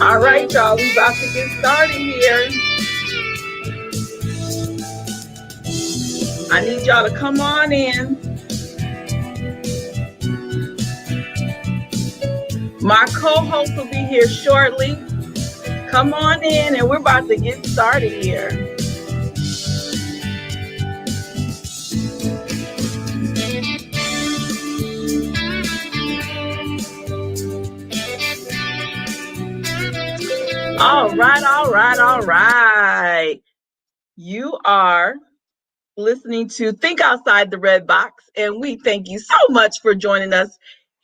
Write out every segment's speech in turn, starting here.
All right, y'all, we about to get started here. I need y'all to come on in. My co-host will be here shortly. Come on in, and we're about to get started here. All right, all right, all right. You are listening to Think Outside the Red Box, and we thank you so much for joining us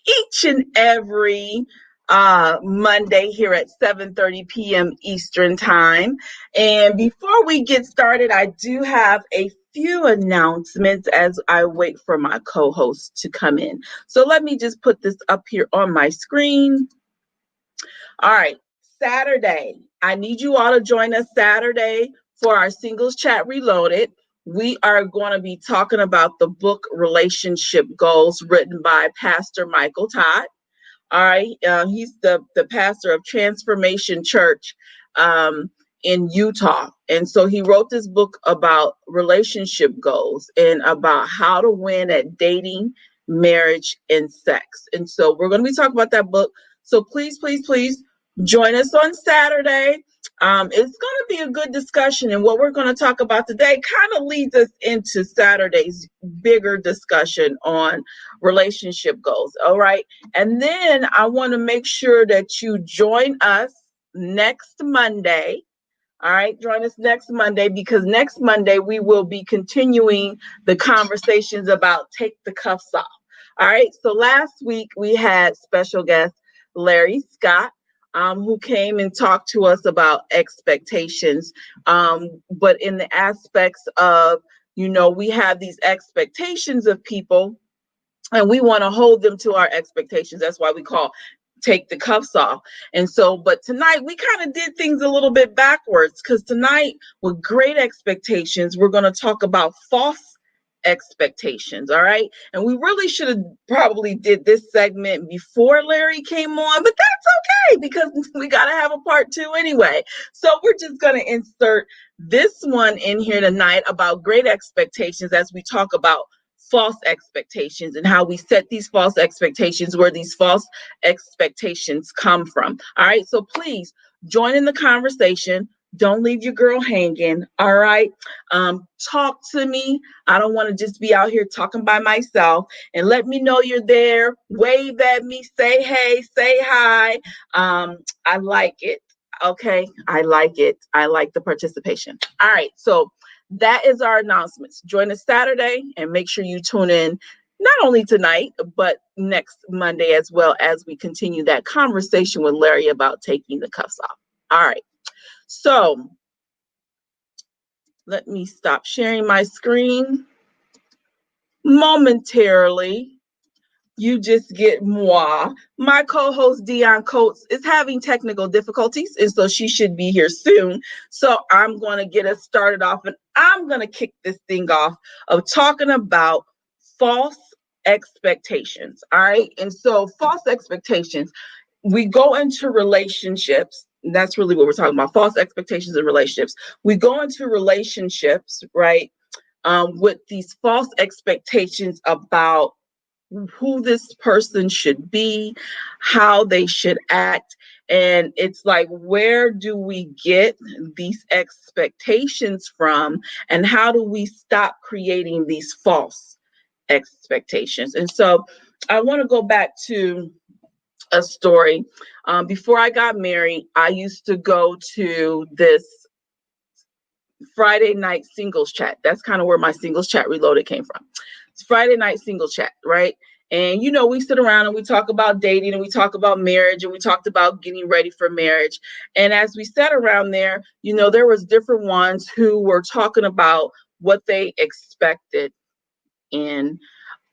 each and every Monday here at 7:30 p.m. Eastern Time. And before we get started, I do have a few announcements as I wait for my co-host to come in. So let me just put this up here on my screen. All right, Saturday. I need you all to join us Saturday for our Singles Chat Reloaded. We are going to be talking about the book Relationship Goals written by Pastor Michael Todd. All right, he's the pastor of Transformation Church in Utah. And so he wrote this book about relationship goals and about how to win at dating, marriage, and sex. And so we're going to be talking about that book. So please, please, please join us on Saturday. It's going to be a good discussion. And what we're going to talk about today kind of leads us into Saturday's bigger discussion on relationship goals. All right. And then I want to make sure that you join us next Monday. All right, join us next Monday because next Monday we will be continuing the conversations about take the cuffs off. All right, so last week we had special guest Larry Scott, who came and talked to us about expectations, but in the aspects of, we have these expectations of people and we want to hold them to our expectations. That's why we call take the cuffs off. And so, but tonight we kind of did things a little bit backwards because tonight with great expectations, we're going to talk about false expectations. All right. And we really should have probably did this segment before Larry came on, but that's okay because we got to have a part two anyway. So we're just going to insert this one in here tonight about great expectations as we talk about false expectations and how we set these false expectations, where these false expectations come from. All right, so please join in the conversation. Don't leave your girl hanging. All right, talk to me. I don't want to just be out here talking by myself. And let me know you're there. Wave at me. Say hey. Say hi. I like it. Okay, I like it. I like the participation. All right, so that is our announcements. Join us Saturday and make sure you tune in not only tonight, but next Monday as well as we continue that conversation with Larry about taking the cuffs off. All right. So let me stop sharing my screen momentarily. You just get moi. My co-host Dion Coates is having technical difficulties, and so she should be here soon. So I'm going to get us started off, and I'm going to kick this thing off of talking about false expectations. All right. And so false expectations, we go into relationships. That's really what we're talking about. False expectations in relationships. We go into relationships, right, with these false expectations about who this person should be, how they should act. And it's like, where do we get these expectations from? And how do we stop creating these false expectations? And so I want to go back to a story. Before I got married, I used to go to this Friday night singles chat. That's kind of where my singles chat reloaded came from. It's Friday night single chat, right? And we sit around and we talk about dating and we talk about marriage and we talked about getting ready for marriage. And as we sat around there, there was different ones who were talking about what they expected in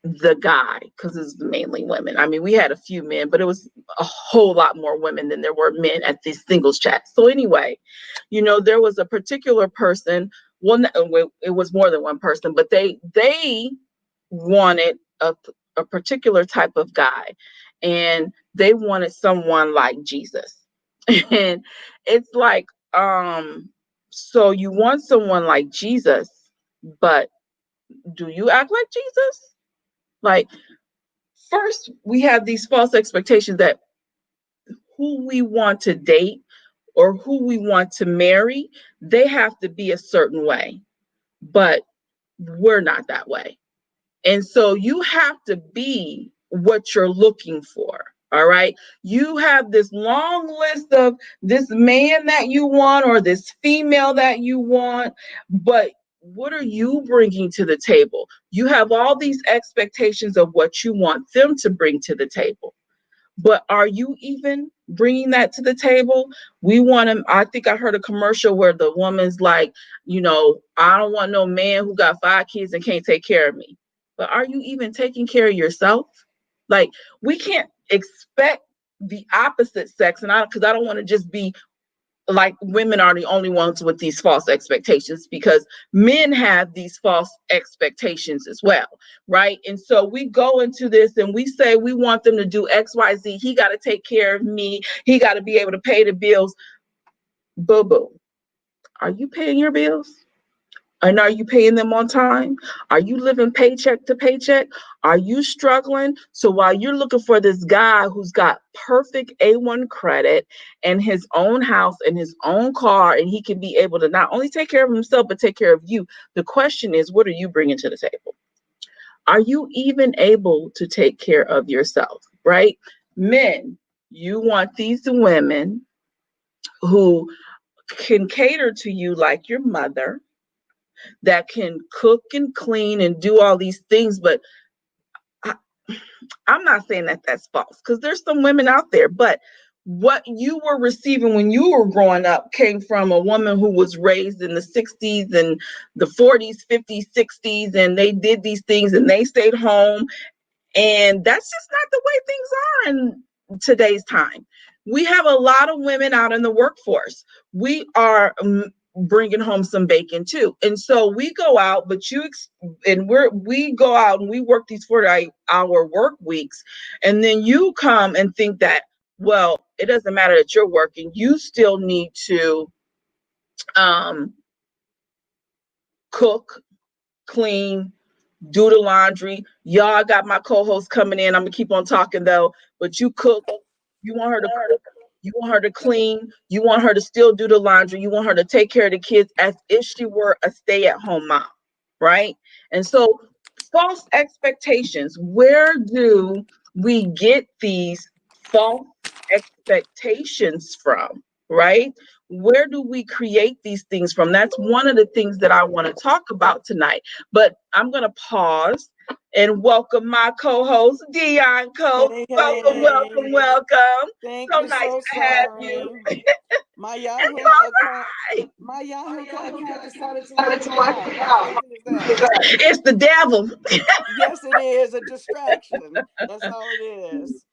the guy, because it's mainly women. I mean, we had a few men, but it was a whole lot more women than there were men at these singles chats. So anyway, there was a particular person. Well, it was more than one person, but they wanted a particular type of guy, and they wanted someone like Jesus. And it's like, so you want someone like Jesus, but do you act like Jesus? Like, first, we have these false expectations that who we want to date or who we want to marry, they have to be a certain way, but we're not that way. And so you have to be what you're looking for. All right. You have this long list of this man that you want or this female that you want, but what are you bringing to the table? You have all these expectations of what you want them to bring to the table, but are you even bringing that to the table? We want to, I think I heard a commercial where the woman's like, I don't want no man who got 5 kids and can't take care of me. But are you even taking care of yourself? Like, we can't expect the opposite sex, and because I don't want to just be like women are the only ones with these false expectations, because men have these false expectations as well, right? And so we go into this and we say we want them to do XYZ. He got to take care of me, he got to be able to pay the bills. Boo boo, are you paying your bills? And are you paying them on time? Are you living paycheck to paycheck? Are you struggling? So while you're looking for this guy who's got perfect A1 credit and his own house and his own car, and he can be able to not only take care of himself, but take care of you, the question is, what are you bringing to the table? Are you even able to take care of yourself, right? Men, you want these women who can cater to you like your mother, that can cook and clean and do all these things. But I, I'm not saying that that's false, because there's some women out there, but what you were receiving when you were growing up came from a woman who was raised in the 60s and the 40s, 50s, 60s, and they did these things and they stayed home. And that's just not the way things are in today's time. We have a lot of women out in the workforce. We are bringing home some bacon too. And so we go out, but we go out and we work these 40-hour work weeks. And then you come and think that, well, it doesn't matter that you're working. You still need to um, cook, clean, do the laundry. Y'all, I got my co-host coming in. I'm gonna keep on talking though. But you cook, you want her to cook, you want her to clean, you want her to still do the laundry, you want her to take care of the kids as if she were a stay-at-home mom, right? And so false expectations. Where do we get these false expectations from, right? Where do we create these things from? That's one of the things that I want to talk about tonight. But I'm going to pause and welcome my co-host, Dion Cole. Hey, Welcome, welcome, hey. welcome. Thank So you nice so, to have you. Shari. My It's Yahoo account all right. my Yahoo account decided to lock me out. How crazy is that? It's the devil. Yes, it is a distraction. That's all it is.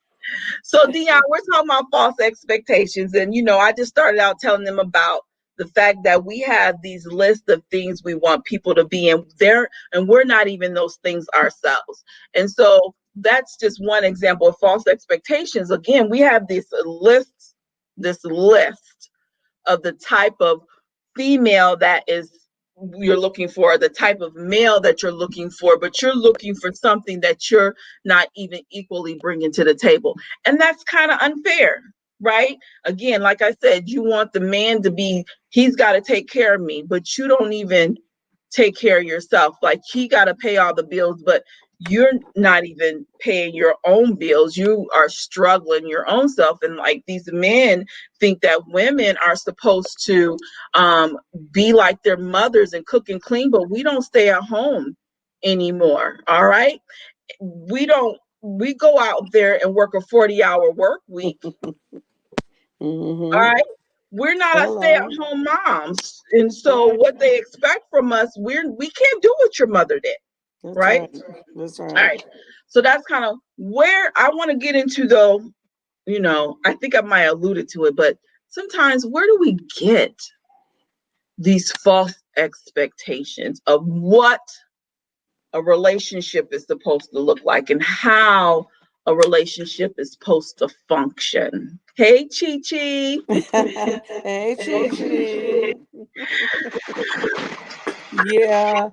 So, Dion, we're talking about false expectations. And, I just started out telling them about the fact that we have these lists of things we want people to be in there, and we're not even those things ourselves. And so that's just one example of false expectations. Again, we have this list of the type of female that is you're looking for, the type of male that you're looking for, but you're looking for something that you're not even equally bringing to the table. And that's kind of unfair, right? Again, like I said, you want the man to be, he's got to take care of me, but you don't even take care of yourself. Like, he got to pay all the bills, but you're not even paying your own bills. You are struggling your own self. And like, these men think that women are supposed to be like their mothers and cook and clean, but we don't stay at home anymore. All right. We go out there and work a 40-hour work week. All Mm-hmm. right. We're not a Hello. stay-at-home moms. And so Right. what they expect from us, we can't do what your mother did. That's Right. right. That's All right. right. So that's kind of where I want to get into, though. I think I might have alluded to it, but sometimes where do we get these false expectations of what a relationship is supposed to look like, and how a relationship is supposed to function. Hey, Chi Chi. Hey, Chi Chi. Yeah,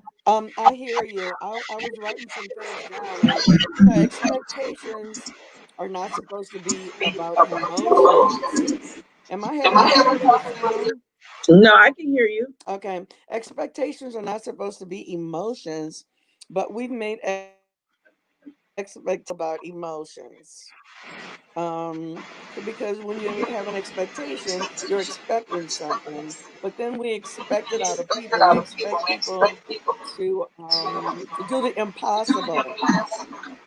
I hear you. I was writing some things down, and expectations are not supposed to be about emotions. Am I having issues with sound? No, I can hear you. Okay, expectations are not supposed to be emotions, but we've made expectations about emotions. Because when you have an expectation, you're expecting something, but then we expect it out of people. We expect people to do the impossible.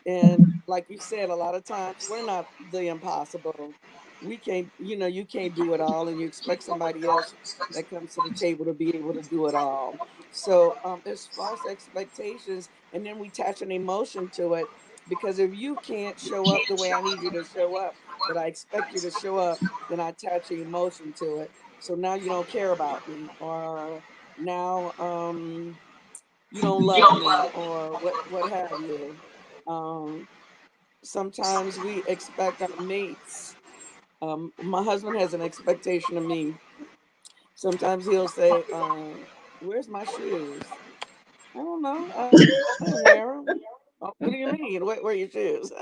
And like you said, a lot of times we're not the impossible. We can't, you can't do it all, and you expect somebody else that comes to the table to be able to do it all. So it's false expectations, and then we attach an emotion to it, because if you can't show up the way I need you to show up, that I expect you to show up, then I attach an emotion to it. So now you don't care about me, or now you don't love me, or what have you. Um, Sometimes we expect our mates. My husband has an expectation of me. Sometimes he'll say, "Where's my shoes?" I don't know. I didn't wear them. Oh, what do you mean? Where are your shoes?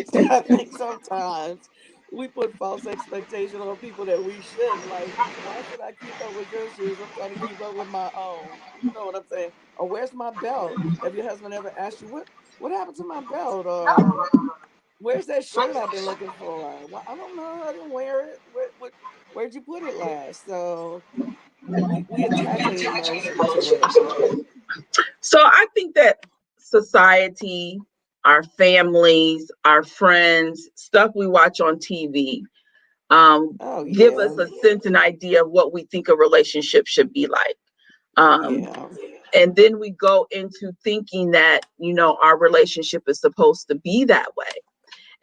So I think sometimes we put false expectation on people that we shouldn't. Like, why should I keep up with your shoes? I'm trying to keep up with my own. You know what I'm saying? Or where's my belt? Have your husband ever asked you what happened to my belt? Or where's that shirt I've been looking for? Well, I don't know. I didn't wear it. Where'd you put it last? So we attach an emotion to it. So I think that society, our families, our friends, stuff we watch on TV, Oh give us yeah, a sense and idea of what we think a relationship should be like. Um, yeah. and then we go into thinking that, our relationship is supposed to be that way.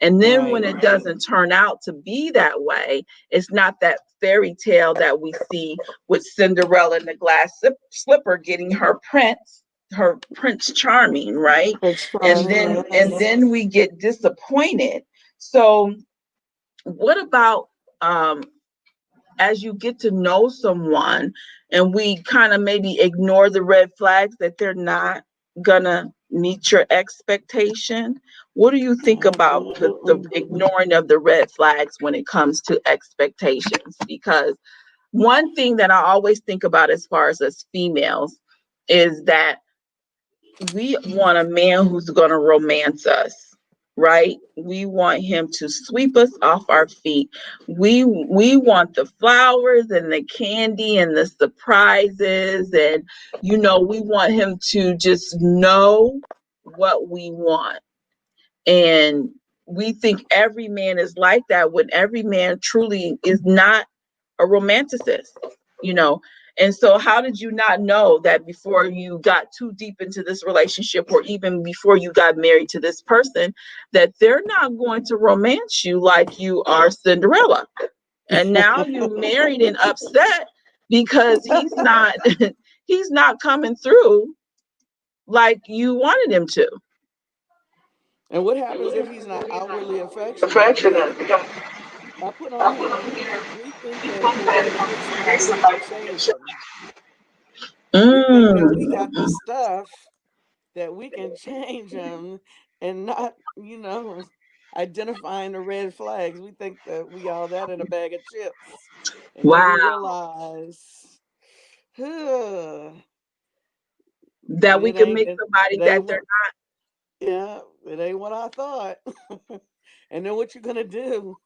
And then when Right. it doesn't turn out to be that way, it's not that fairy tale that we see with Cinderella and the glass slipper getting her Prince Charming, right? It's And charming. then and Yes. then we get disappointed. So what about as you get to know someone and we kind of maybe ignore the red flags that they're not gonna meet your expectation? What do you think about the Absolutely. ignoring of the red flags when it comes to expectations? Because one thing that I always think about as far as females is that we want a man who's going to romance us, right? We want him to sweep us off our feet. We want the flowers and the candy and the surprises, and we want him to just know what we want. And we think every man is like that when every man truly is not a romanticist, you know. And so, how did you not know that before you got too deep into this relationship, or even before you got married to this person, that they're not going to romance you like you are Cinderella? And now you married and upset because he's not coming through like you wanted him to. And what happens if he's not outwardly affectionate? Because I put on here, we think that when we marry somebody, we can change them. We think that we got the Mm, stuff that we can change them, and not, identifying the red flags. We think that we all that in a bag of chips. And then we wow. realize, huh, That we it can ain't make it, somebody it that ain't they're what yeah, it ain't what I thought. And then what you gonna do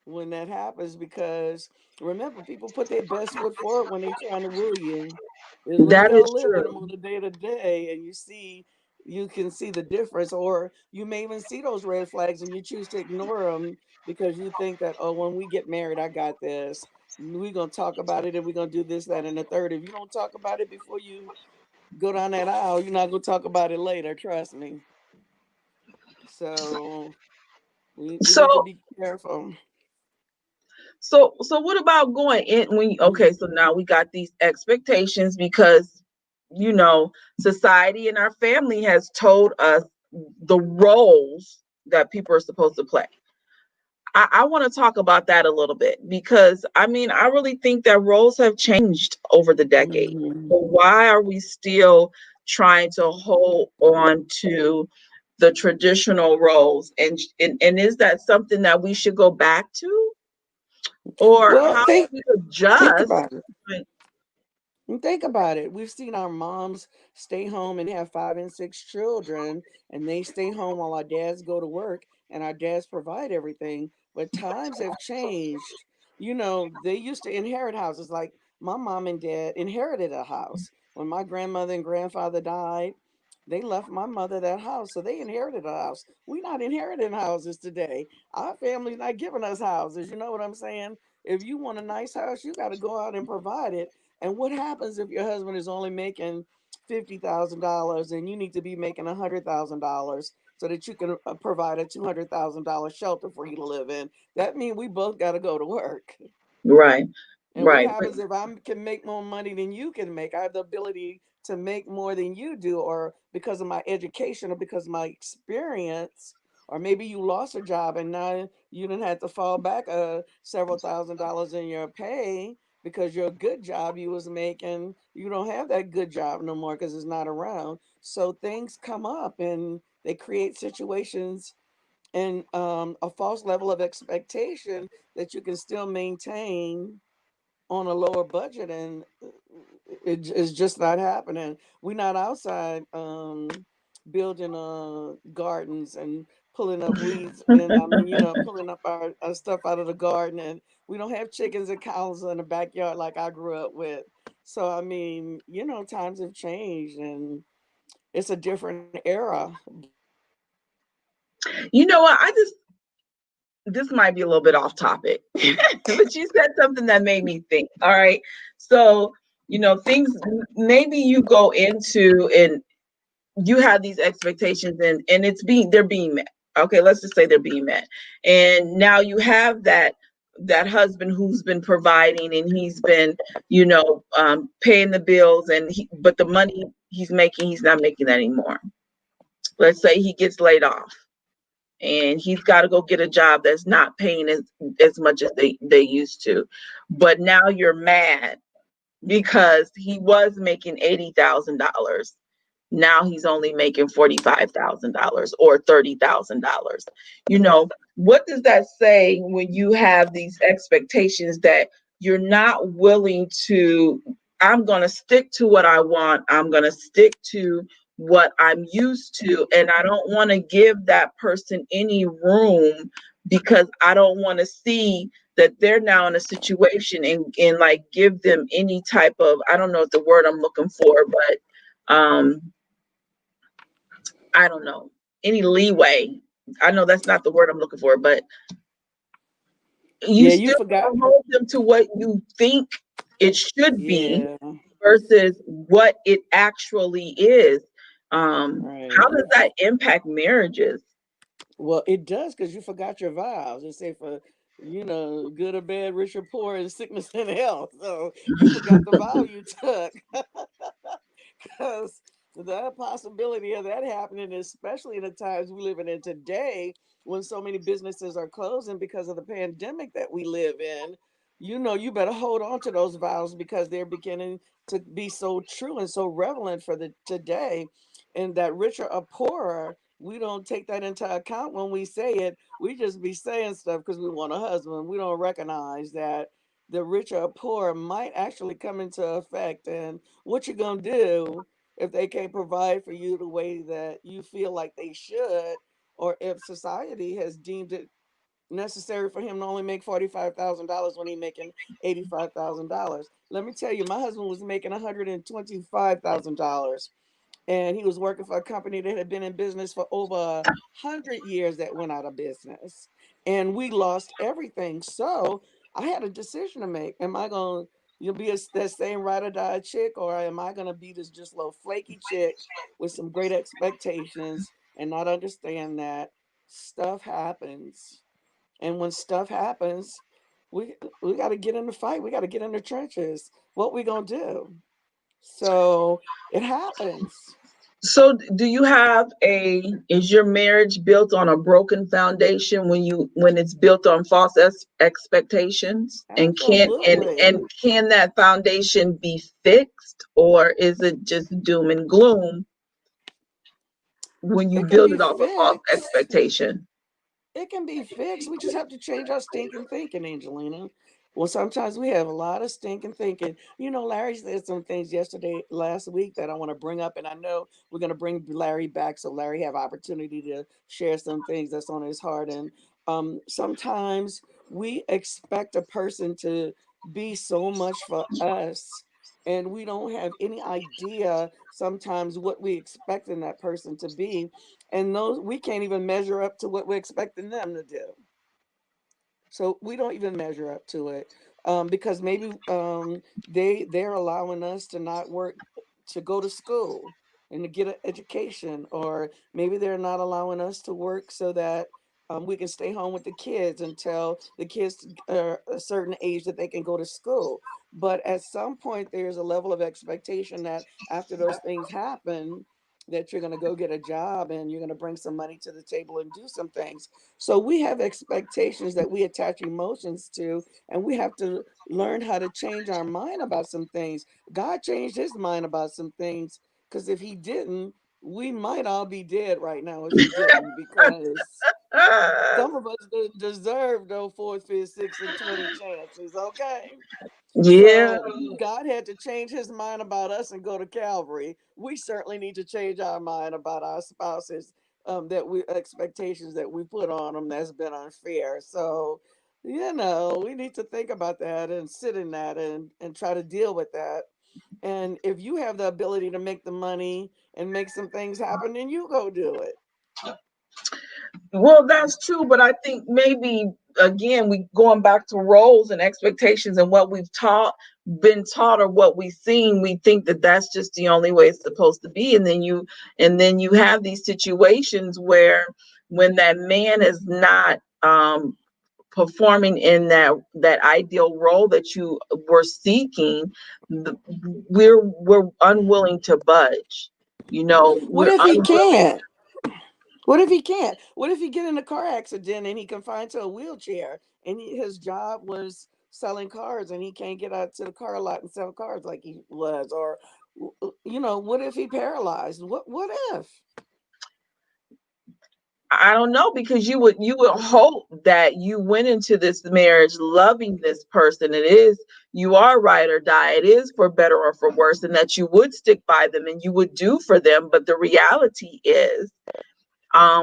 when that happens? Because remember, people put their best foot forward when they trying to woo you. Is when that you is don't live with them true. on a day to day, and you can see the difference, or you may even see those red flags and you choose to ignore them because you think that, oh, when we get married, I got this. We're gonna talk about it, and we're gonna do this, that, and the third. If you don't talk about it before you go down that aisle, you're not gonna talk about it later. Trust me. So we So need to be careful. so what about going in when okay, so now we got these expectations because society and our family has told us the roles that people are supposed to play. I want to talk about that a little bit because I mean, I really think that roles have changed over the decade. Mhm. So why are we still trying to hold on to the traditional roles? And is that something that we should go back to? Or Well, how do we think adjust? about it. And think about it. We've seen our moms stay home and have 5 and 6 children, and they stay home while our dads go to work, and our dads provide everything. But times have changed. They used to inherit houses. Like my mom and dad inherited a house. When my grandmother and grandfather died, they left my mother that house. So they inherited a house. We're not inheriting houses today. Our family's not giving us houses. You know what I'm saying? If you want a nice house, you got to go out and provide it. And what happens if your husband is only making $50,000 and you need to be making $100,000 so that you can provide a $200,000 shelter for you to live in? That means we both got to go to work. Right, And what right, right. happens if I can make more money than you can make? I have the ability to make more than you do, or because of my education, or because of my experience, or maybe you lost a job and now you didn't have to fall back several $1,000s in your pay because your good job you was making, you don't have that good job no more because it's not around. So things come up and they create situations and a false level of expectation that you can still maintain on a lower budget, and it's just not happening. We're not outside building gardens and pulling up weeds, and I mean, pulling up our stuff out of the garden, and we don't have chickens and cows in the backyard like I grew up with. So I mean, times have changed and it's a different era. You know what? This might be a little bit off topic, but you said something that made me think. All right. So, things maybe you go into and you have these expectations and they're being met. Okay, let's just say they're being met. And now you have that husband who's been providing and he's been, paying the bills but the money he's making, he's not making that anymore. Let's say he gets laid off and he's got to go get a job that's not paying as much as they used to. But now you're mad because he was making $80,000. Now he's only making $45,000 or $30,000. What does that say when you have these expectations that you're not willing to? I'm going to stick to what I want. I'm going to stick to what I'm used to. And I don't want to give that person any room because I don't want to see that they're now in a situation and like give them any type of, I don't know what the word I'm looking for, but I don't know, any leeway. I know that's not the word I'm looking for, but you Yeah, you still forgot. hold them to what you think it should be Yeah, versus what it actually is. How right. does that impact marriages? Well, it does because you forgot your vows. It say for good or bad, rich or poor, and sickness and health. So you forgot the vow you took. Because the possibility of that happening, especially in the times we living in today, when so many businesses are closing because of the pandemic that we live in, you better hold on to those vows because they're beginning to be so true and so relevant for the today. And that richer or poorer, we don't take that into account when we say it. We just be saying stuff because we want a husband. We don't recognize that the richer or poor might actually come into effect. And what you gonna do if they can't provide for you the way that you feel like they should, or if society has deemed it necessary for him to only make $45,000 when he's making $85,000. Let me tell you, my husband was making $125,000 and he was working for a company that had been in business for over 100 years that went out of business, and we lost everything. So I had a decision to make. Am I going to be that same ride or die chick, or am I going to be this just little flaky chick with some great expectations and not understand that stuff happens? And when stuff happens, we we got to get in the fight. We got to get in the trenches. What we gonna do? So it happens. So do you have is your marriage built on a broken foundation when it's built on false expectations? And Absolutely. can that foundation be fixed, or is it just doom and gloom when you It can build be it off a false fixed. expectation? It can be fixed. We just have to change our stinking thinking, Angelina. Well, sometimes we have a lot of stinking thinking. You know, Larry said some things last week that I want to bring up, and I know we're going to bring Larry back so Larry have opportunity to share some things that's on his heart. And sometimes we expect a person to be so much for us, and we don't have any idea sometimes what we expect in that person to be, and those we can't even measure up to what we're expecting them to do. So we don't even measure up to it, because maybe they're allowing us to not work, to go to school and to get an education, or maybe they're not allowing us to work so that we can stay home with the kids until the kids are a certain age that they can go to school. But at some point, there's a level of expectation that after those things happen, that you're going to go get a job and you're going to bring some money to the table and do some things. So we have expectations that we attach emotions to, and we have to learn how to change our mind about some things. God changed his mind about some things, because if he didn't, we might all be dead right now if he didn't, because some of us didn't deserve no fourth, fifth, sixth, and 20 chances, okay? Yeah. So God had to change his mind about us and go to Calvary. We certainly need to change our mind about our spouses, that we expectations that we put on them that's been unfair. So, we need to think about that and sit in that and try to deal with that. And if you have the ability to make the money and make some things happen, then you go do it. Well, that's true, but I think maybe again we going back to roles and expectations and what we've been taught, or what we've seen. We think that that's just the only way it's supposed to be, and then you have these situations where when that man is not performing in that ideal role that you were seeking, we're unwilling to budge. What We're if he unwilling. can't? What if he can't? What if he get in a car accident and he confined to a wheelchair, and his job was selling cars and he can't get out to the car lot and sell cars like he was? Or what if he paralyzed? What if? I don't know, because you would hope that you went into this marriage loving this person. You are ride or die. It is for better or for worse, and that you would stick by them and you would do for them. But the reality is,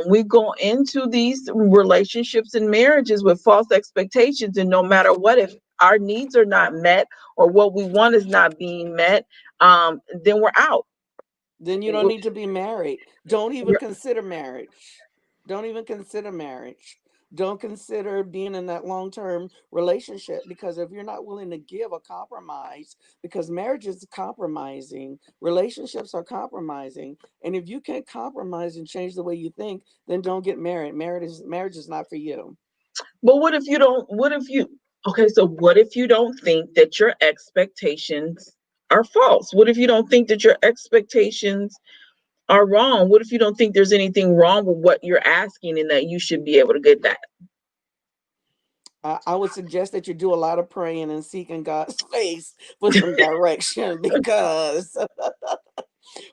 we go into these relationships and marriages with false expectations, and no matter what, if our needs are not met or what we want is not being met, then we're out. Then you don't We're, need to be married. Don't even consider marriage. Don't even consider marriage. Don't consider being in that long term relationship, because if you're not willing to give a compromise, because marriage is compromising, relationships are compromising. And if you can't compromise and change the way you think, then don't get married. Marriage is not for you. But what if you don't? What if you? Okay, so what if you don't think that your expectations are false? What if you don't think that your expectations are wrong? What if you don't think there's anything wrong with what you're asking and that you should be able to get that? I would suggest that you do a lot of praying and seeking God's face for some direction, because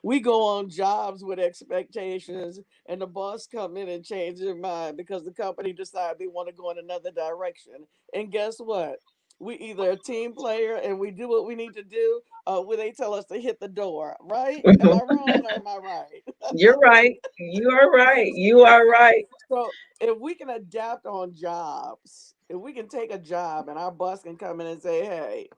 we go on jobs with expectations, and the boss come in and change their mind because the company decided they want to go in another direction. And guess what? We either a team player and we do what we need to do, where they tell us to hit the door, right? Am I wrong or am I right? You're right. You are right. You are right. So if we can adapt on jobs, if we can take a job and our boss can come in and say, hey,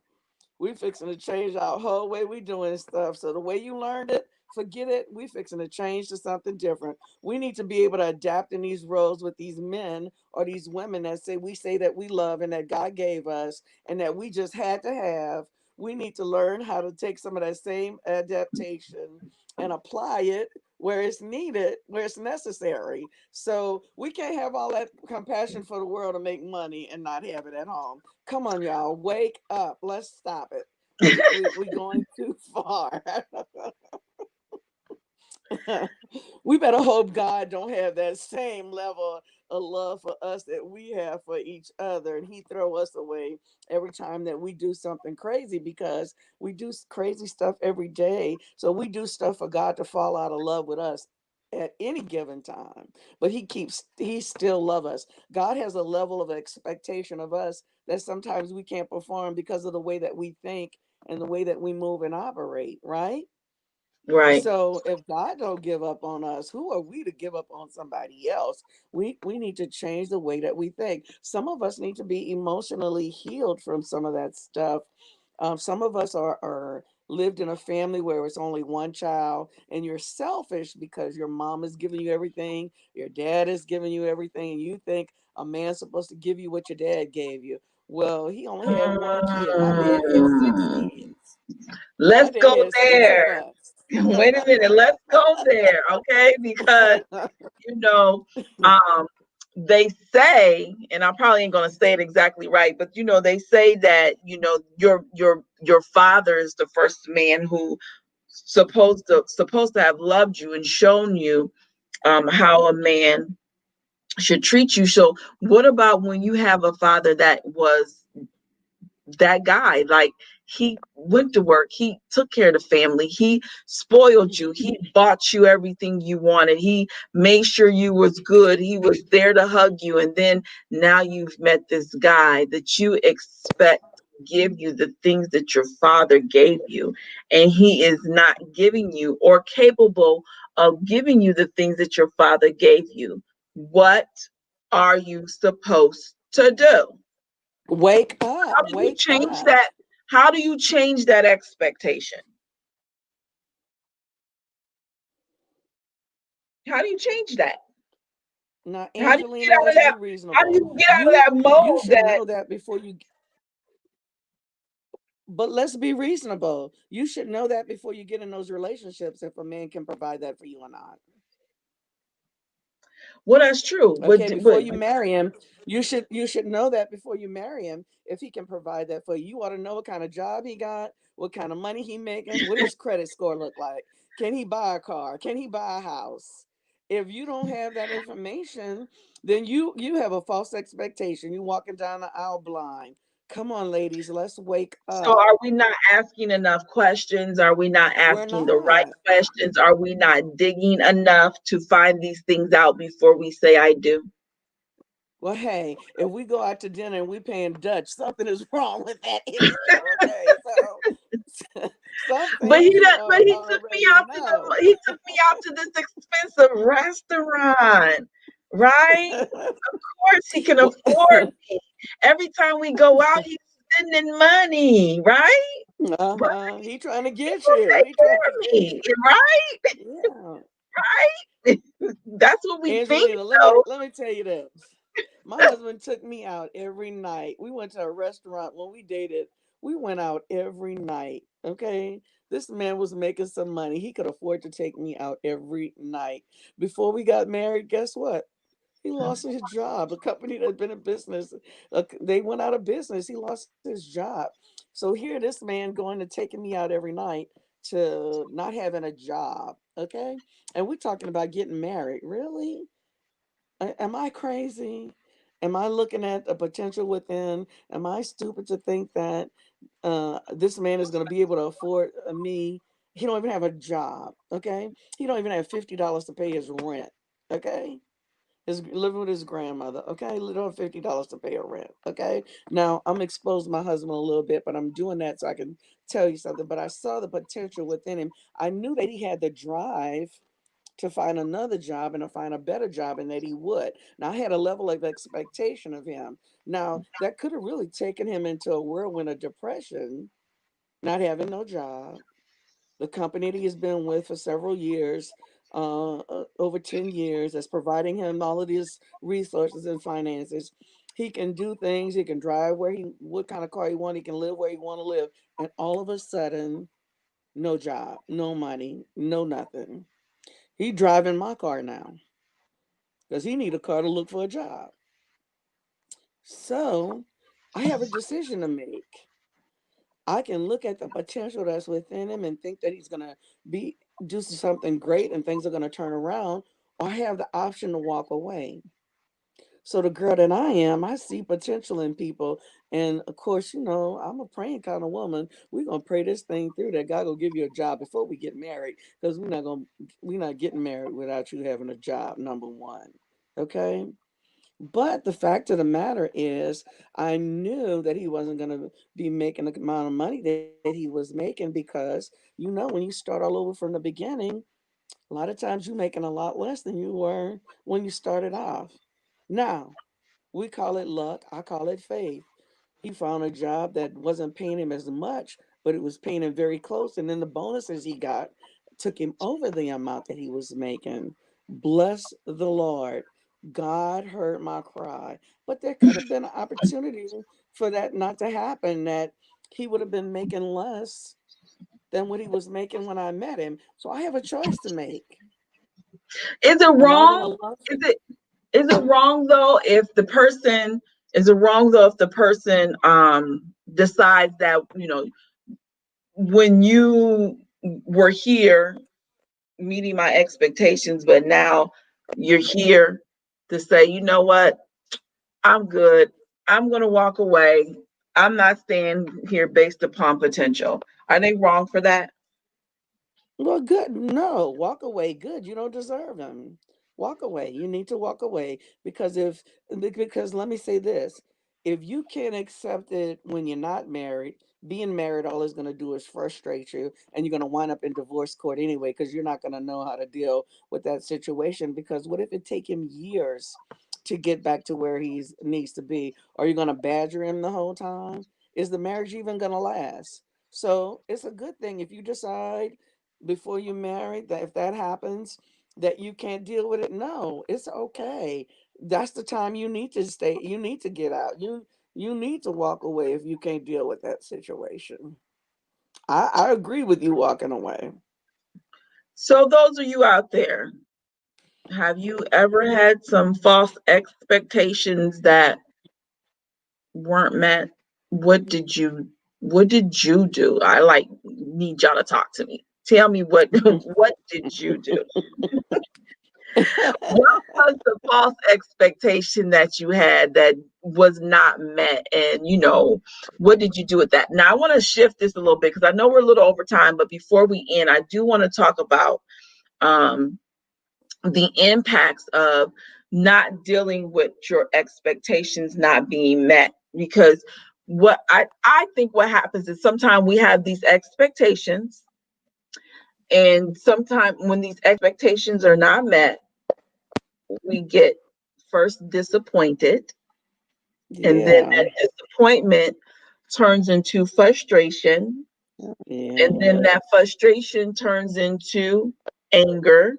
we fixing to change our whole way we doing stuff. So the way you learned it, forget it. We fixing to change to something different. We need to be able to adapt in these roles with these men or these women that say that we love and that God gave us and that we just had to have. We need to learn how to take some of that same adaptation and apply it where it's needed, where it's necessary. So we can't have all that compassion for the world to make money and not have it at home. Come on, y'all, wake up. Let's stop it. We going too far. We better hope God don't have that same level of love for us that we have for each other, and He throw us away every time that we do something crazy, because we do crazy stuff every day. So we do stuff for God to fall out of love with us at any given time. But He still love us. God has a level of expectation of us that sometimes we can't perform because of the way that we think and the way that we move and operate, right? Right. So if God don't give up on us, who are we to give up on somebody else? We need to change the way that we think. Some of us need to be emotionally healed from some of that stuff. Some of us are lived in a family where it's only one child, and you're selfish because your mom is giving you everything, your dad is giving you everything, and you think a man's supposed to give you what your dad gave you. Well, he only had one kid. My dad had six Mm. kids. My Let's dad go had six there. of us. Wait a minute. Let's go there, okay? Because you know, um, they say, and I probably ain't gonna say it exactly right, but they say that your father is the first man who supposed to have loved you and shown you how a man should treat you. So, what about when you have a father that was that guy? Like, he went to work, he took care of the family, he spoiled you, he bought you everything you wanted, he made sure you was good, he was there to hug you, and then now you've met this guy that you expect give you the things that your father gave you, and he is not giving you or capable of giving you the things that your father gave you. What are you supposed to do? Wake up, How do you wake change up. that? How do you change that expectation? How do you change that? Now, How do you Angelina, get out of let's be that? How do reasonable. you get out of You that you mode should that know that before you but let's be reasonable. You should know that before you get in those relationships, if a man can provide that for you or not. well, that's true. Okay, before you marry him, you should know that before you marry him, if he can provide that for you. You ought to know what kind of job he got, what kind of money he making, what his credit score look like. Can he buy a car? Can he buy a house? If you don't have that information, then you have a false expectation. You walking down the aisle blind. Come on, ladies, let's wake so up. are we not asking enough questions? Are we not We're asking the right not. questions? Are we not digging enough to find these things out before we say I do? Well, hey, if we go out to dinner and we paying Dutch, something is wrong with that issue. Okay, so some But he things you does, but he took me already out to know. he took me out to this expensive restaurant, right? Course he can afford me. Every time we go out, he's spending money, right? But He trying to he get gonna you. take He trying care to of get me, you. right? Yeah. Right? That's what we think, Angelina, let me though. let me tell you this. My husband took me out every night. We went to a restaurant when we dated. We went out every night. Okay. This man was making some money. He could afford to take me out every night. Before we got married, guess what? He lost his job. A company that had been in business, they went out of business. He lost his job. So here, this man going to taking me out every night to not having a job. Okay, and we're talking about getting married. Really? Am I crazy? Am I looking at the potential within? Am I stupid to think that this man is going to be able to afford me? He don't even have a job. Okay, he don't even have $50 to pay his rent. Okay, is living with his grandmother. Okay, little $50 to pay her rent. Okay, now I'm exposing my husband a little bit, but I'm doing that so I can tell you something. But I saw the potential within him. I knew that he had the drive to find another job and to find a better job, and that he would. Now I had a level of expectation of him. Now that could have really taken him into a whirlwind of depression, not having no job, the company that he has been with for several years, over 10 years, that's providing him all of these resources and finances. He can do things, he can drive what kind of car he want, he can live where he want to live. And all of a sudden, no job, no money, no nothing. He driving my car now because he need a car to look for a job. So I have a decision to make. I can look at the potential that's within him and think that he's going to be do something great and things are going to turn around, or I have the option to walk away. So the girl that I am, I see potential in people. And of course, I'm a praying kind of woman. We're gonna pray this thing through that God will give you a job before we get married. Because we're not getting married without you having a job, number one. Okay. But the fact of the matter is, I knew that he wasn't going to be making the amount of money that he was making because, when you start all over from the beginning, a lot of times you're making a lot less than you were when you started off. Now, we call it luck. I call it faith. He found a job that wasn't paying him as much, but it was paying him very close. And then the bonuses he got took him over the amount that he was making. Bless the Lord. God heard my cry. But there could have been an opportunity for that not to happen, that he would have been making less than what he was making when I met him. So I have a choice to make. Is it Am I going wrong? to love Is it wrong though if the person decides that, when you were here meeting my expectations, but now you're here to say, you know what, I'm good. I'm gonna walk away. I'm not staying here based upon potential. Are they wrong for that? Well, good. No, walk away. Good. You don't deserve him. Walk away. You need to walk away because let me say this. If you can't accept it when you're not married, being married all it's going to do is frustrate you, and you're going to wind up in divorce court anyway because you're not going to know how to deal with that situation. Because what if it take him years to get back to where he needs to be? Are you going to badger him the whole time? Is the marriage even going to last? So it's a good thing if you decide before you marry that if that happens that you can't deal with it, no, it's okay. That's the time you need to stay. You need to get out. You need to walk away if you can't deal with that situation. I agree with you walking away. So those of you out there, have you ever had some false expectations that weren't met? What did you what did you do? I like need y'all to talk to me. Tell me what what did you do? What was the false expectation that you had that was not met? And, what did you do with that? Now, I want to shift this a little bit because I know we're a little over time, but before we end, I do want to talk about um, the impacts of not dealing with your expectations not being met. Because I think what happens is sometimes we have these expectations, and sometimes when these expectations are not met, we get first disappointed, and then Yeah. that disappointment turns into frustration, and Yeah. then that frustration turns into anger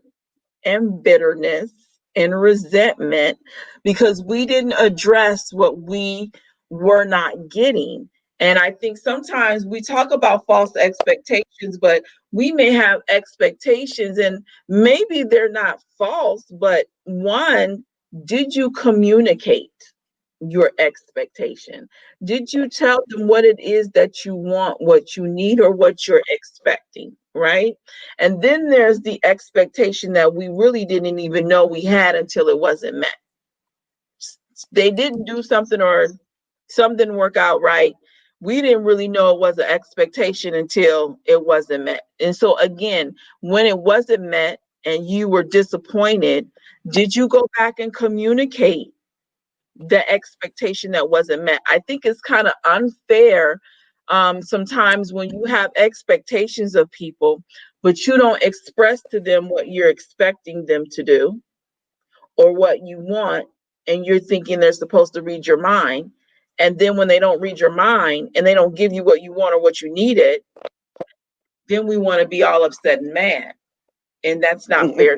and bitterness and resentment because we didn't address what we were not getting. And I think sometimes we talk about false expectations, but we may have expectations and maybe they're not false, but one, did you communicate your expectation? Did you tell them what it is that you want, what you need, or what you're expecting? Right. And then there's the expectation that we really didn't even know we had until it wasn't met. They didn't do something or something didn't work out right. We didn't really know it was an expectation until it wasn't met. And so, again, when it wasn't met and you were disappointed, did you go back and communicate the expectation that wasn't met? I think it's kind of unfair sometimes when you have expectations of people, but you don't express to them what you're expecting them to do or what you want, and you're thinking they're supposed to read your mind. And then when they don't read your mind and they don't give you what you want or what you needed, then we want to be all upset and mad. And that's not fair.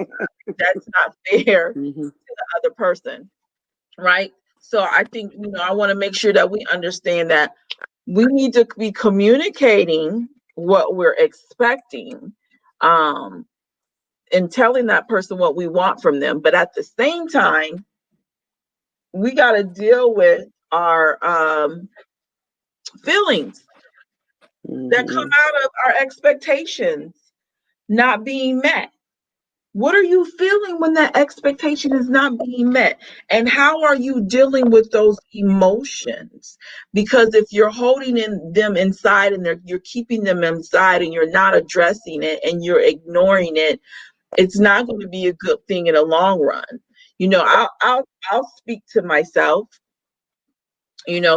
That's not fair to Mhm. the other person, right? So I think, I want to make sure that we understand that we need to be communicating what we're expecting, um, and telling that person what we want from them. But at the same time, we got to deal with our feelings that come Mhm. out of our expectations. not being met? What are you feeling when that expectation is not being met? And how are you dealing with those emotions? Because if you're holding them inside and you're keeping them inside and you're not addressing it and you're ignoring it, it's not going to be a good thing in the long run. I'll speak to myself.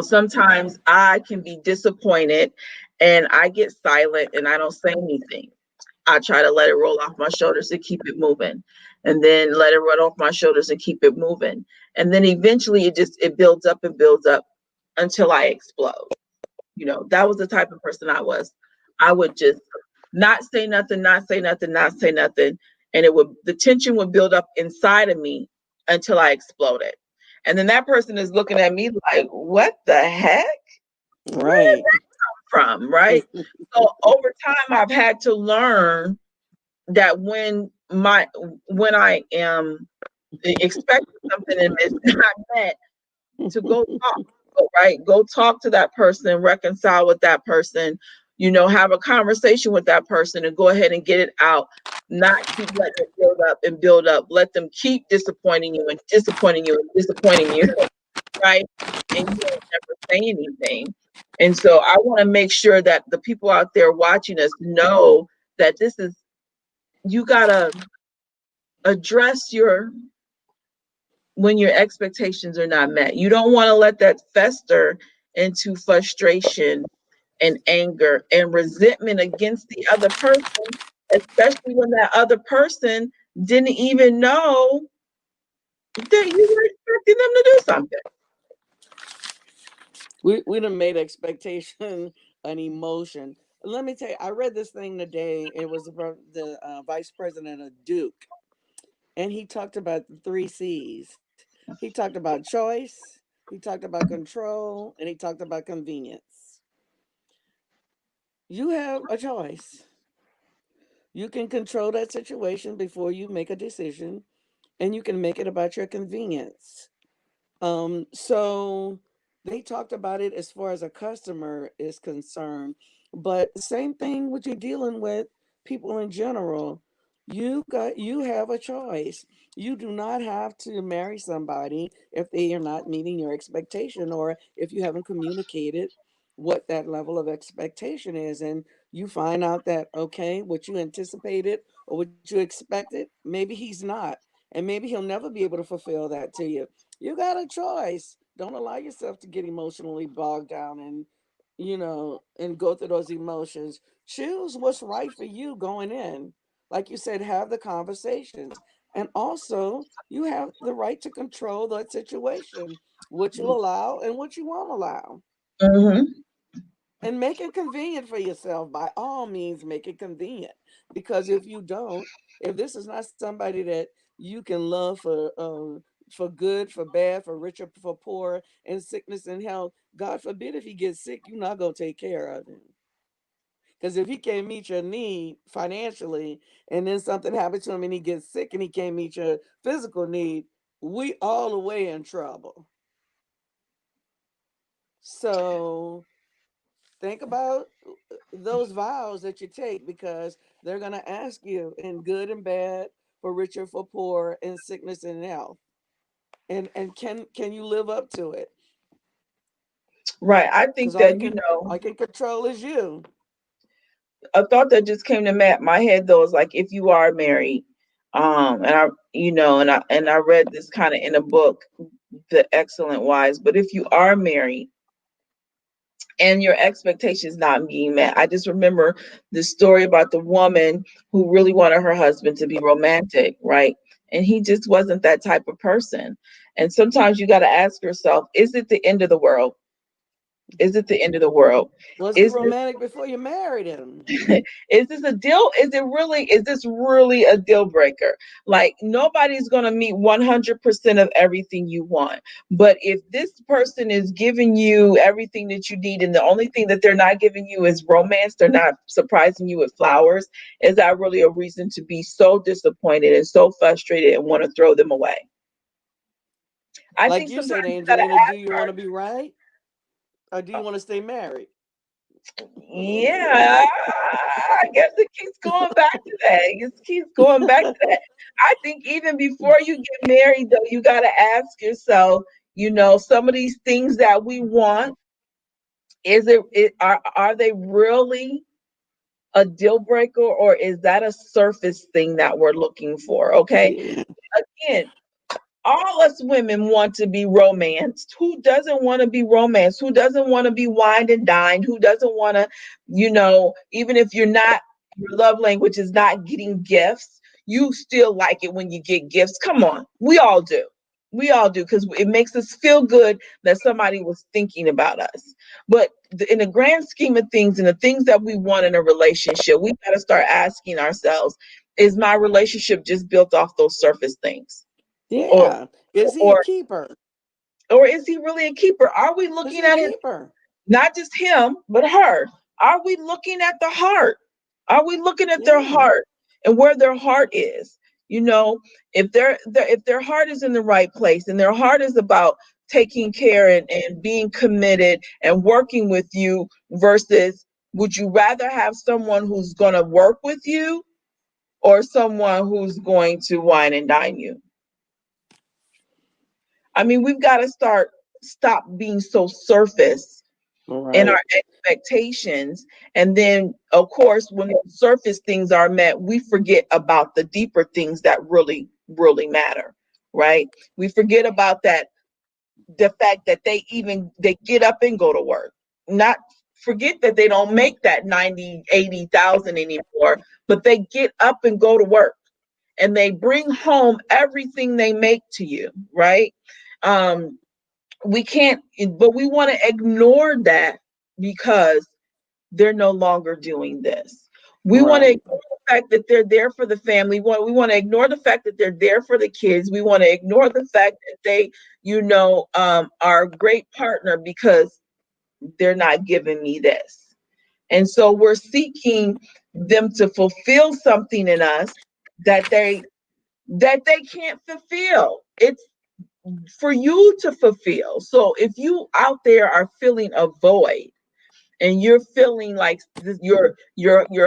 Sometimes I can be disappointed and I get silent and I don't say anything. I try to let it roll off my shoulders and keep it moving. And then let it run off my shoulders and keep it moving. And then eventually it builds up and builds up until I explode. That was the type of person I was. I would just not say nothing, not say nothing, not say nothing. And the tension would build up inside of me until I exploded. And then that person is looking at me like, what the heck? Where did Right. that come from? Right. So over time I've had to learn that when I am expecting something and it's not met, to go talk to that person, reconcile with that person, have a conversation with that person and go ahead and get it out, not keep letting it build up and build up, let them keep disappointing you and disappointing you and disappointing you. Right. And you don't never say anything. And so I want to make sure that the people out there watching us know that you gotta address when your expectations are not met. You don't want to let that fester into frustration and anger and resentment against the other person, especially when that other person didn't even know that you were expecting them to do something. We done made expectation an emotion. Let me tell you, I read this thing today. It was from the vice president of Duke, and he talked about the three C's. He talked about choice, he talked about control, and he talked about convenience. You have a choice. You can control that situation before you make a decision, and you can make it about your convenience. So they talked about it as far as a customer is concerned, but the same thing with you dealing with people in general. You have a choice. You do not have to marry somebody if they are not meeting your expectation or if you haven't communicated what that level of expectation is, and you find out that okay, what you anticipated or what you expected, maybe he's not, and maybe he'll never be able to fulfill that to you. You got a choice. Don't allow yourself to get emotionally bogged down and and go through those emotions. Choose what's right for you going in. Like you said, have the conversations. And also, you have the right to control that situation, what you'll allow and what you won't allow. Mm-hmm. And make it convenient for yourself. By all means, make it convenient. Because if you don't, if this is not somebody that you can love for good, for bad, for rich or for poor, in sickness and health, God forbid if he gets sick, you're not gonna take care of him. Because if he can't meet your need financially, and then something happens to him and he gets sick and he can't meet your physical need, we all the way in trouble. So think about those vows that you take because they're going to ask you in good and bad, for richer, for poor, in sickness and health. And can you live up to it? Right. I Because think that, all you can control is you. a thought that just came to my head though is like if you are married, and I read this kind of in a book, The Excellent Wives, but if you are married and your expectations not being met. I just remember the story about the woman who really wanted her husband to be romantic, right? And he just wasn't that type of person. And sometimes you got to ask yourself, is it the end of the world? Is it the end of the world? Was he Is this romantic before you married him? is this a deal? Is this really a deal breaker? Like nobody's going to meet 100% of everything you want. But if this person is giving you everything that you need and the only thing that they're not giving you is romance, they're not surprising you with flowers, is that really a reason to be so disappointed and so frustrated and want to throw them away? I Like think you sometimes said, you got to Angelina, do ask you want to be right? Or do you want to stay married? yeah, I guess it keeps going back to that. It keeps going back to that. I think even before you get married, though, you got to ask yourself, some of these things that we want, are they really a deal breaker, or is that a surface thing that we're looking for? Okay. Yeah. Again, all us women want to be romanced. Who doesn't want to be romanced? Who doesn't want to be wined and dined? Who doesn't want to, even if your love language is not getting gifts, you still like it when you get gifts. Come on. We all do. We all do, because it makes us feel good that somebody was thinking about us. But in the grand scheme of things and the things that we want in a relationship, we got to start asking ourselves, is my relationship just built off those surface things? Or Yeah. Is he a or keeper? or is he really a keeper? Are we Is looking he a at his, keeper? not just him, but her? Are we looking at the heart? Are we looking at their Yeah. heart and where their heart is? You know, if their heart is in the right place and their heart is about taking care and being committed and working with you, versus, would you rather have someone who's going to work with you or someone who's going to wine and dine you? I mean, we've got to stop being so surface All in our right. expectations. And then, of course, when the surface things are met, we forget about the deeper things that really, really matter, right? We forget about the fact that they get up and go to work. Not forget that they don't make that 90, 80,000 anymore, but they get up and go to work and they bring home everything they make to you, right? Um, we can't, but we want to ignore that because they're no longer doing this. We want to Right. ignore the fact that they're there for the family. We want to ignore the fact that they're there for the kids. We want to ignore the fact that they, are a great partner because they're not giving me this. And so we're seeking them to fulfill something in us that they can't fulfill. It's for you to fulfill. So if you out there are feeling a void and you're feeling like your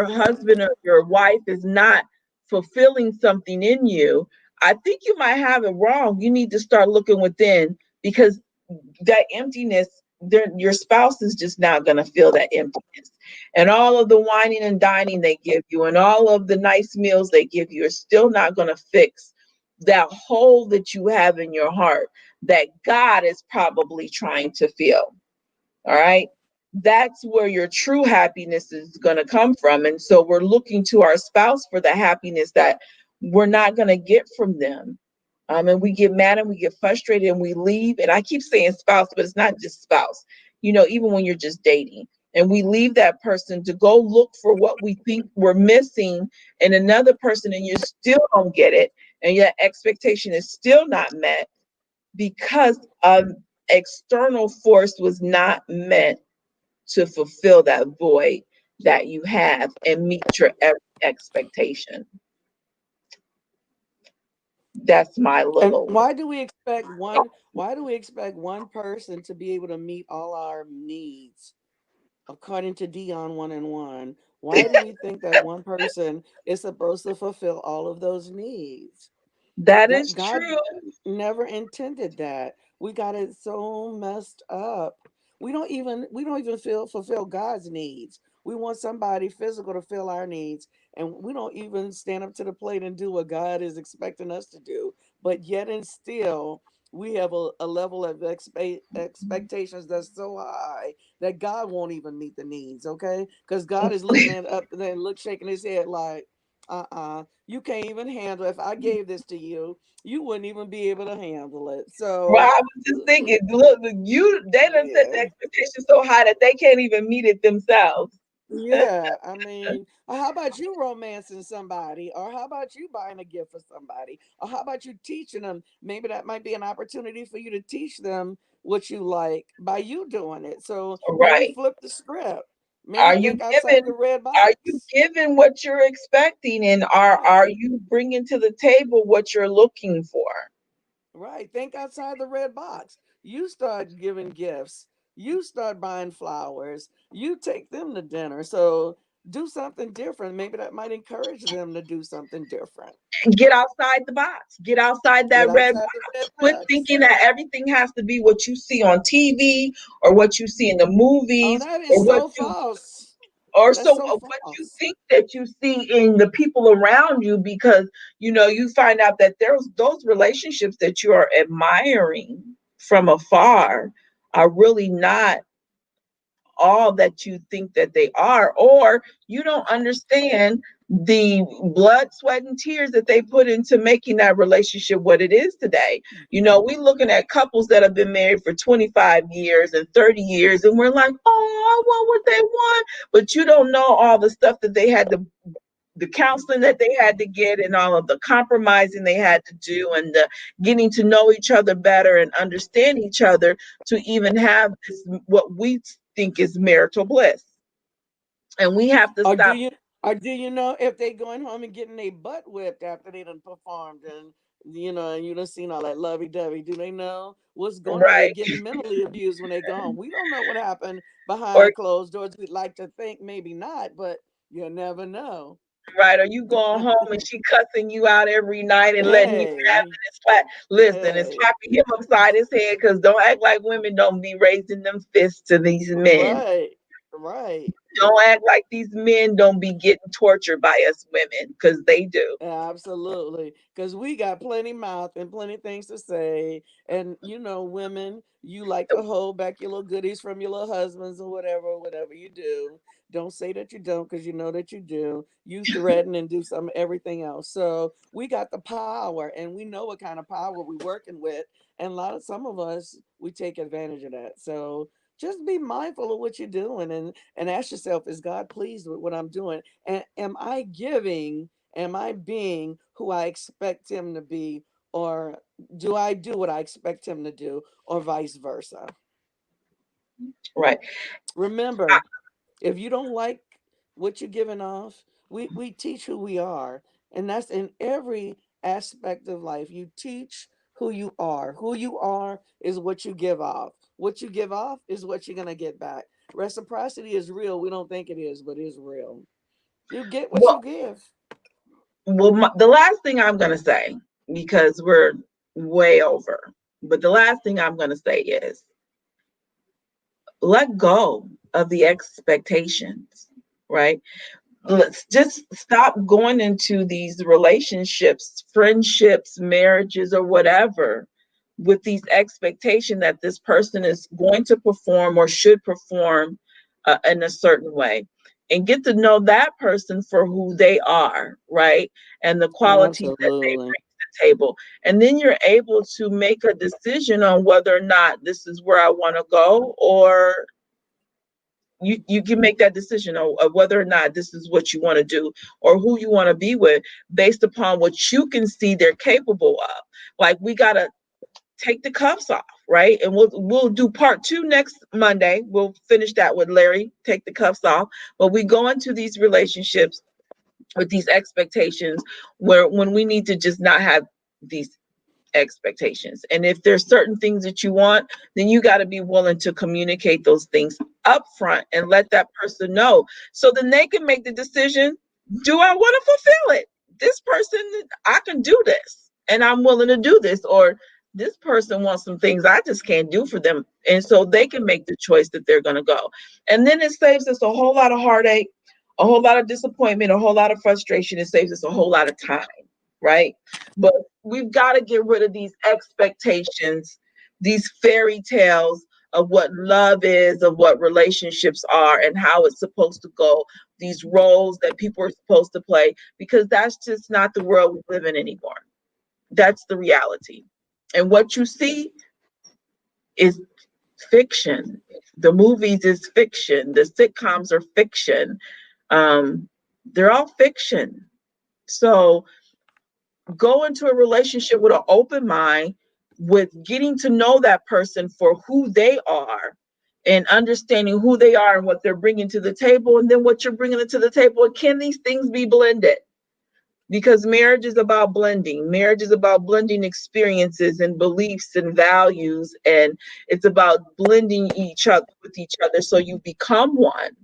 husband or your wife is not fulfilling something in you, I think you might have it wrong. You need to start looking within, because that emptiness, your spouse is just not going to feel that emptiness. And all of the whining and dining they give you and all of the nice meals they give you are still not going to fix that hole that you have in your heart that God is probably trying to fill. All right. That's where your true happiness is going to come from. And so we're looking to our spouse for the happiness that we're not going to get from them. And we get mad and we get frustrated and we leave. And I keep saying spouse, but it's not just spouse, even when you're just dating. And we leave that person to go look for what we think we're missing in another person, and you still don't get it. And your expectation is still not met because external force was not meant to fulfill that void that you have and meet your every expectation. That's my And little. why do we expect one person to be able to meet all our needs according to Dion 1 and 1? Why do we think that one person is supposed to fulfill all of those needs? That That is God true. never intended that. We got it so messed up. We don't even feel fulfill God's needs. We want somebody physical to fill our needs, and we don't even stand up to the plate and do what God is expecting us to do. But yet and still, we have a level of expectations that's so high that God won't even meet the needs. Okay, because God is looking at up and then shaking his head like, you can't even handle. If I gave this to you, you wouldn't even be able to handle it. Well, So, I was just thinking, look, they done set the yeah, expectation so high that they can't even meet it themselves. yeah. I mean, how about you romancing somebody, or how about you buying a gift for somebody, or how about you teaching them? Maybe that might be an opportunity for you to teach them what you like by you doing it. So maybe Right. flip the script. Maybe Are you think outside giving the red are you box. giving what you're expecting, and are Right. you bringing to the table what you're looking for? Right. Think outside the red box. You start giving gifts. You start buying flowers. You take them to dinner. So do something different. Maybe that might encourage them to do something different. Get outside the box. Get outside Get that red outside the red box. Quit box. thinking that everything has to be what you see on TV or what you see in the Oh, movies that is or what so you false. or That's so so what you false. think that you see in the people around you, because you find out that there's those relationships that you are admiring from afar are really not all that you think that they are, or you don't understand the blood, sweat, and tears that they put into making that relationship what it is today. We looking at couples that have been married for 25 years and 30 years, and we're like, oh, I want what they want. But you don't know all the stuff that they had to, the counseling that they had to get, and all of the compromising they had to do, and the getting to know each other better and understand each other to even have this, what we think is marital bliss. And we have to Or do stop. you or do you know if they going home and getting their butt whipped after they done performed and and you done seen all that lovey dovey? Do they know what's going on? Are they Right, getting mentally abused when they go home? We don't know what happened or behind closed doors. We'd like to think maybe not, but you never know. right, or you going home and she cussing you out every night and letting you have Hey, it and listen, and hey, slapping him upside his head, because don't act like women don't be raising them fists to these men. right, right. Don't act like these men don't be getting tortured by us women, because they do. Absolutely. Because we got plenty mouth and plenty things to say. And, women, you like to hold back your little goodies from your little husbands or whatever you do. Don't say that you don't because you know that you do. You threaten and do some everything else. So we got the power and we know what kind of power we're working with. And some of us, we take advantage of that. So just be mindful of what you're doing and ask yourself, is God pleased with what I'm doing? And am I giving? Am I being who I expect him to be, or do I do what I expect him to do, or vice versa? Right. Remember, if you don't like what you're giving off, we teach who we are. And that's in every aspect of life. You teach who you are. Who you are is what you give off. What you give off is what you're going to get back. Reciprocity is real. We don't think it is, but it's real. You get what Well, you give. the last thing I'm going to say, because we're way over, but the last thing I'm going to say is let go of the expectations, right? Let's just stop going into these relationships, friendships, marriages, or whatever, with these expectation that this person is going to perform or should perform in a certain way, and get to know that person for who they are, right? And the qualities that they Absolutely. bring to the table. And then you're able to make a decision on whether or not this is where I want to go, or you can make that decision of whether or not this is what you want to do or who you want to be with, based upon what you can see they're capable of. Like, we got to take the cuffs off, right? And we'll do part 2 next Monday. We'll finish that with Larry, take the cuffs off. But we go into these relationships with these expectations, where when we need to just not have these expectations. And if there's certain things that you want, then you got to be willing to communicate those things up front and let that person know, so then they can make the decision, do I want to fulfill it? This person, I can do this and I'm willing to do this, or this person wants some things I just can't do for them. And so they can make the choice that they're going to go. And then it saves us a whole lot of heartache, a whole lot of disappointment, a whole lot of frustration. It saves us a whole lot of time, right? But we've got to get rid of these expectations, these fairy tales of what love is, of what relationships are, and how it's supposed to go, these roles that people are supposed to play, because that's just not the world we live in anymore. That's the reality. And what you see is fiction. The movies is fiction. The sitcoms are fiction. Um, they're all fiction. So go into a relationship with an open mind, with getting to know that person for who they are, and understanding who they are and what they're bringing to the table, and then what you're bringing to the table. And can these things be blended? Because marriage is about blending. Marriage is about blending experiences and beliefs and values, and it's about blending each other with each other so you become one,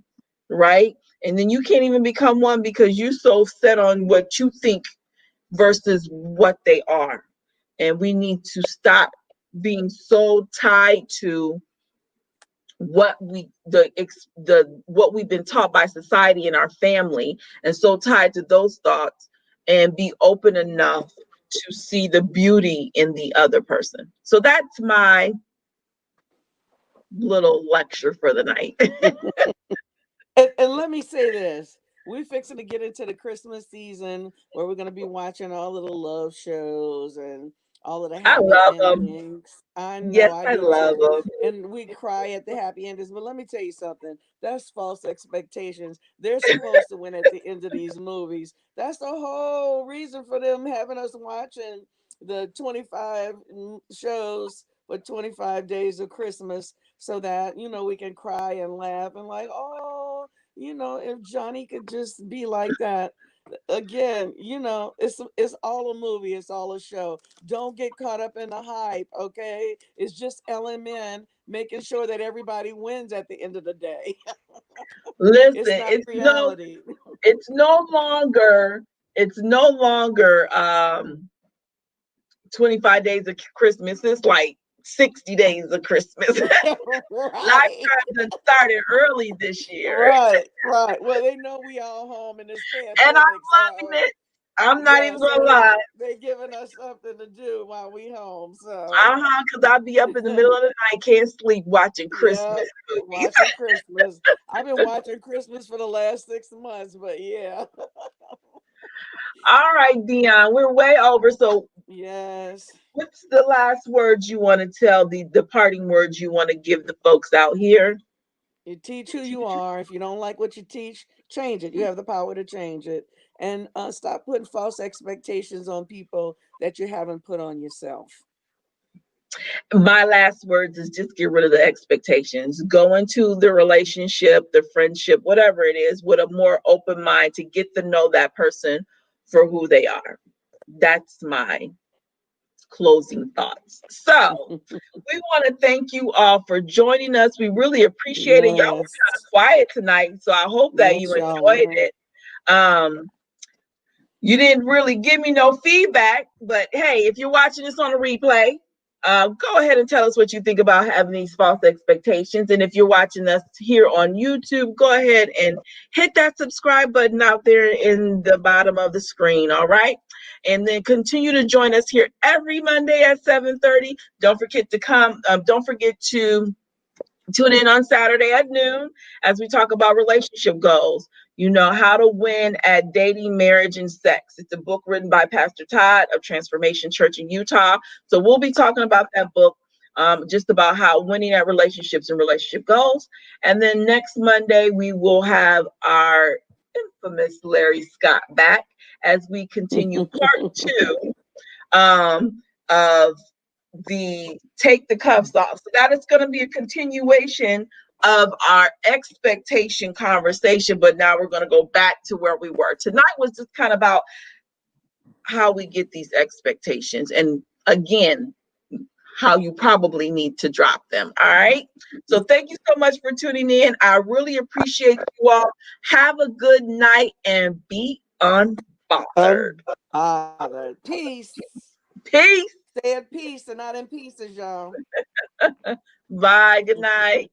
right? And then you can't even become one because you're so set on what you think versus what they are. And we need to stop being so tied to what what we've been taught by society and our family, and so tied to those thoughts, and be open enough to see the beauty in the other person. So that's my little lecture for the night. And let me say this. We're fixing to get into the Christmas season where we're going to be watching all of the love shows and all of the I happy love them. endings. I Yes, know, I I do love too. them. And we cry at the happy endings. But let me tell you something. That's false expectations. They're supposed to win at the end of these movies. That's the whole reason for them having us watching the 25 shows for 25 days of Christmas so that, we can cry and laugh and like, oh, if Johnny could just be like that. Again, it's all a movie, it's all a show. Don't get caught up in the hype, okay? It's just LMN making sure that everybody wins at the end of the day. It's Listen, not reality. it's no longer it's no longer 25 days of Christmas. It's like 60 days of Christmas. Right. Lifetime done started early this year. Right. Well, they know we all home in this And I'm pandemic, so loving it. I'm not yeah, even so gonna lie. they giving us something to do while we home. So Uh-huh, because I'll be up in the middle of the night, can't sleep, watching yeah, Christmas movies. watching Christmas. I've been watching Christmas for the last 6 months, but yeah. All right, Dion, we're way over. So Yes. what's the last words you want to tell, the departing words you want to give the folks out here? You teach who you are. If you don't like what you teach, change it. You have the power to change it. And stop putting false expectations on people that you haven't put on yourself. My last words is just get rid of the expectations. Go into the relationship, the friendship, whatever it is, with a more open mind to get to know that person for who they are. That's my closing thoughts. So we want to thank you all for joining us. We really appreciate it. Y'all were Yes. kind of quiet tonight, so I hope that you Yes, y'all enjoyed were. it. Um, you didn't really give me no feedback, but hey, if you're watching this on a replay, go ahead and tell us what you think about having these false expectations. And if you're watching us here on YouTube, go ahead and hit that subscribe button out there in the bottom of the screen. All right. And then continue to join us here every Monday at 7:30. Don't forget to come. Don't forget to tune in on Saturday at noon as we talk about relationship goals. You know, how to win at dating, marriage, and sex. It's a book written by Pastor Todd of Transformation Church in Utah. So we'll be talking about that book, just about how winning at relationships and relationship goals. And then next Monday, we will have our infamous Larry Scott back as we continue part two of the take the cuffs off. So that is going to be a continuation of our expectation conversation, but now we're going to go back to where we were. Tonight was just kind of about how we get these expectations, and again, how you probably need to drop them. All right. So thank you so much for tuning in. I really appreciate you all. Have a good night and be unbothered. Unbothered. Peace. Peace. Stay at peace and not in pieces, y'all. Bye. Good night.